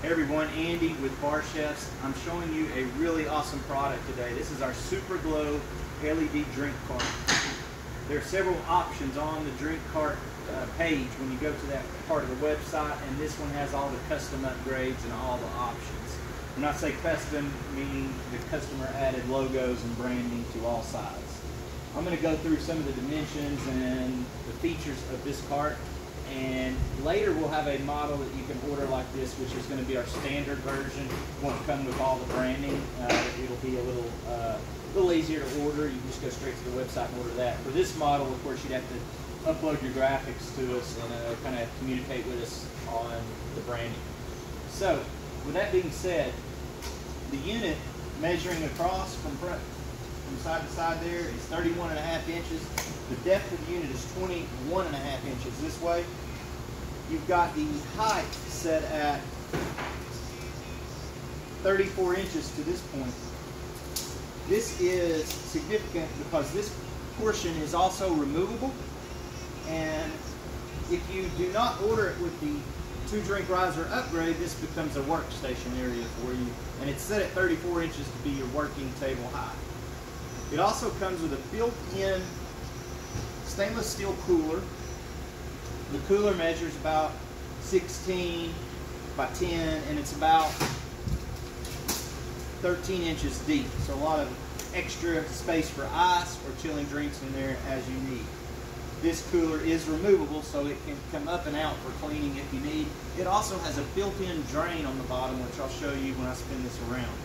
Hey everyone, Andy with Barchefs. I'm showing you a really awesome product today. This is our Superglow LED drink cart. There are several options on the drink cart page when you go to that part of the website, and this one has all the custom upgrades and all the options. When I say custom, meaning the customer added logos and branding to all sides. I'm going to go through some of the dimensions and the features of this cart. And later we'll have a model that you can order like this, which is going to be our standard version. It won't come with all the branding. It'll be a little easier to order. You can just go straight to the website and order that. For this model, of course, you'd have to upload your graphics to us and kind of communicate with us on the branding. So, with that being said, the unit measuring across from side to side there is 31.5 inches. The depth of the unit is 21.5 inches this way. You've got the height set at 34 inches to this point. This is significant because this portion is also removable, and if you do not order it with the 2-drink riser upgrade, this becomes a workstation area for you, and it's set at 34 inches to be your working table height. It also comes with a built-in stainless steel cooler. The cooler measures about 16 by 10, and it's about 13 inches deep. So a lot of extra space for ice or chilling drinks in there as you need. This cooler is removable, so it can come up and out for cleaning if you need. It also has a built-in drain on the bottom, which I'll show you when I spin this around.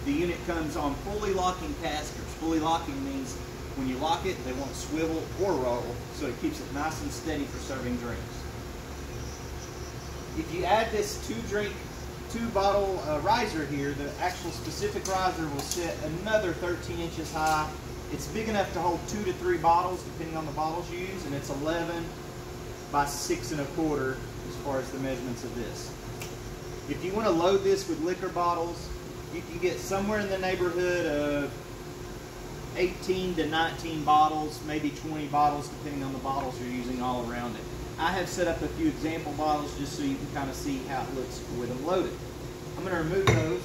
The unit comes on fully locking casters. Fully locking means when you lock it, they won't swivel or roll, so it keeps it nice and steady for serving drinks. If you add this 2-bottle riser here, the actual specific riser will sit another 13 inches high. It's big enough to hold 2 to 3 bottles, depending on the bottles you use, and it's 11 by 6 1/4 as far as the measurements of this. If you want to load this with liquor bottles, you can get somewhere in the neighborhood of 18 to 19 bottles, maybe 20 bottles, depending on the bottles you're using all around it. I have set up a few example bottles just so you can kind of see how it looks with them loaded. I'm going to remove those.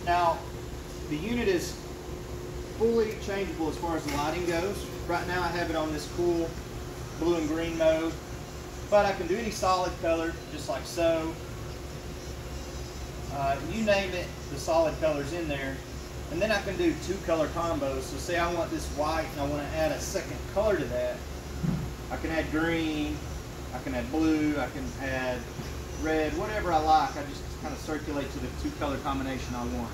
Now, the unit is fully changeable as far as the lighting goes. Right now I have it on this cool blue and green mode, but I can do any solid color, just like so. You name it, the solid color's in there. And then I can do 2 color combos. So say I want this white and I want to add a second color to that. I can add green, I can add blue, I can add red, whatever I like. I just kind of circulate to the 2 color combination I want.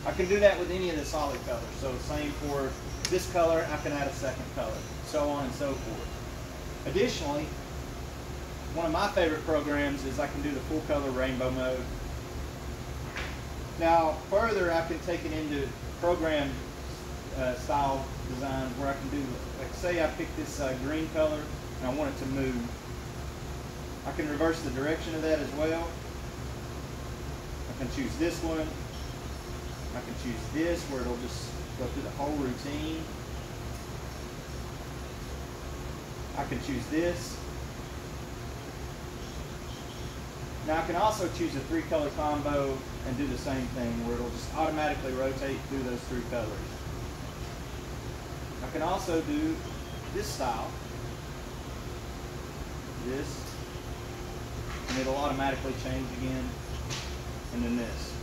I can do that with any of the solid colors. So same for this color, I can add a second color, so on and so forth. Additionally, one of my favorite programs is I can do the full color rainbow mode. Now further, I can take it into program style design where I can do, like say I pick this green color and I want it to move. I can reverse the direction of that as well. I can choose this one. I can choose this where it'll just go through the whole routine. I can choose this. Now I can also choose a 3-color combo and do the same thing where it'll just automatically rotate through those 3 colors. I can also do this style, this, and it'll automatically change again, and then this.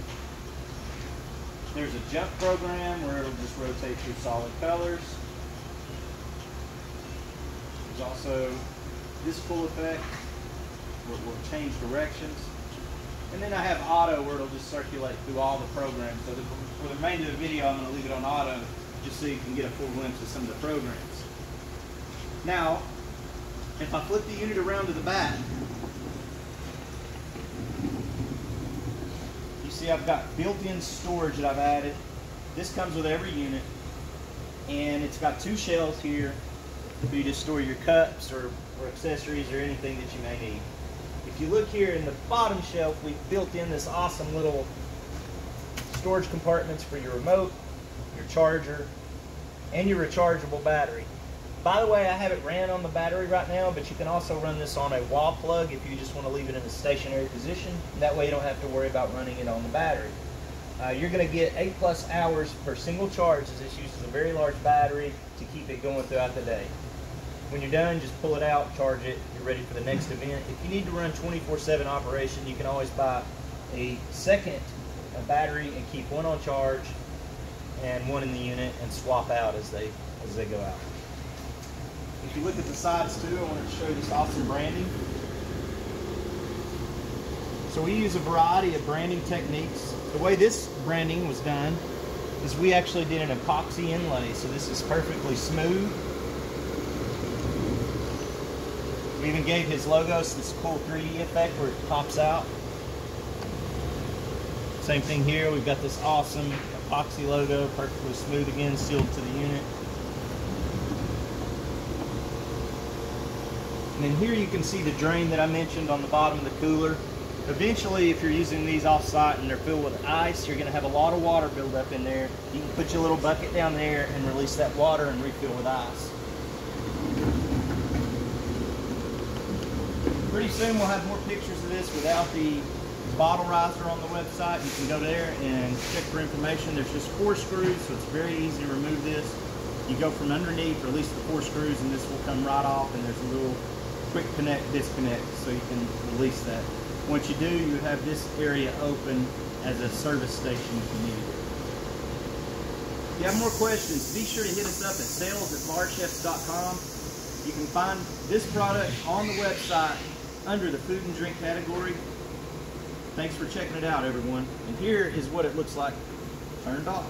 There's a jump program where it'll just rotate through solid colors. There's also this pull effect where it will change directions. And then I have auto where it'll just circulate through all the programs. So for the remainder of the video, I'm going to leave it on auto just so you can get a full glimpse of some of the programs. Now, if I flip the unit around to the back, see I've got built-in storage that I've added. This comes with every unit, and it's got 2 shelves here for you to store your cups or accessories or anything that you may need. If you look here in the bottom shelf, we've built in this awesome little storage compartments for your remote, your charger, and your rechargeable battery. By the way, I have it ran on the battery right now, but you can also run this on a wall plug if you just want to leave it in a stationary position. That way you don't have to worry about running it on the battery. You're going to get 8+ hours per single charge, as this uses a very large battery to keep it going throughout the day. When you're done, just pull it out, charge it, you're ready for the next event. If you need to run 24/7 operation, you can always buy a second battery and keep one on charge and one in the unit and swap out as they go out. If you look at the sides too, I wanted to show you this awesome branding. So we use a variety of branding techniques. The way this branding was done is we actually did an epoxy inlay, so this is perfectly smooth. We even gave his logo this cool 3D effect where it pops out. Same thing here, we've got this awesome epoxy logo, perfectly smooth again, sealed to the unit. And then here you can see the drain that I mentioned on the bottom of the cooler. Eventually, if you're using these off-site and they're filled with ice, you're going to have a lot of water build up in there. You can put your little bucket down there and release that water and refill with ice. Pretty soon we'll have more pictures of this without the bottle riser on the website. You can go there and check for information. There's just 4 screws, so it's very easy to remove this. You go from underneath, release the 4 screws, and this will come right off, and there's a little quick connect, disconnect, so you can release that. Once you do, you have this area open as a service station if you need it. If you have more questions, be sure to hit us up at sales@barchefs.com. You can find this product on the website under the food and drink category. Thanks for checking it out, everyone. And here is what it looks like turned off.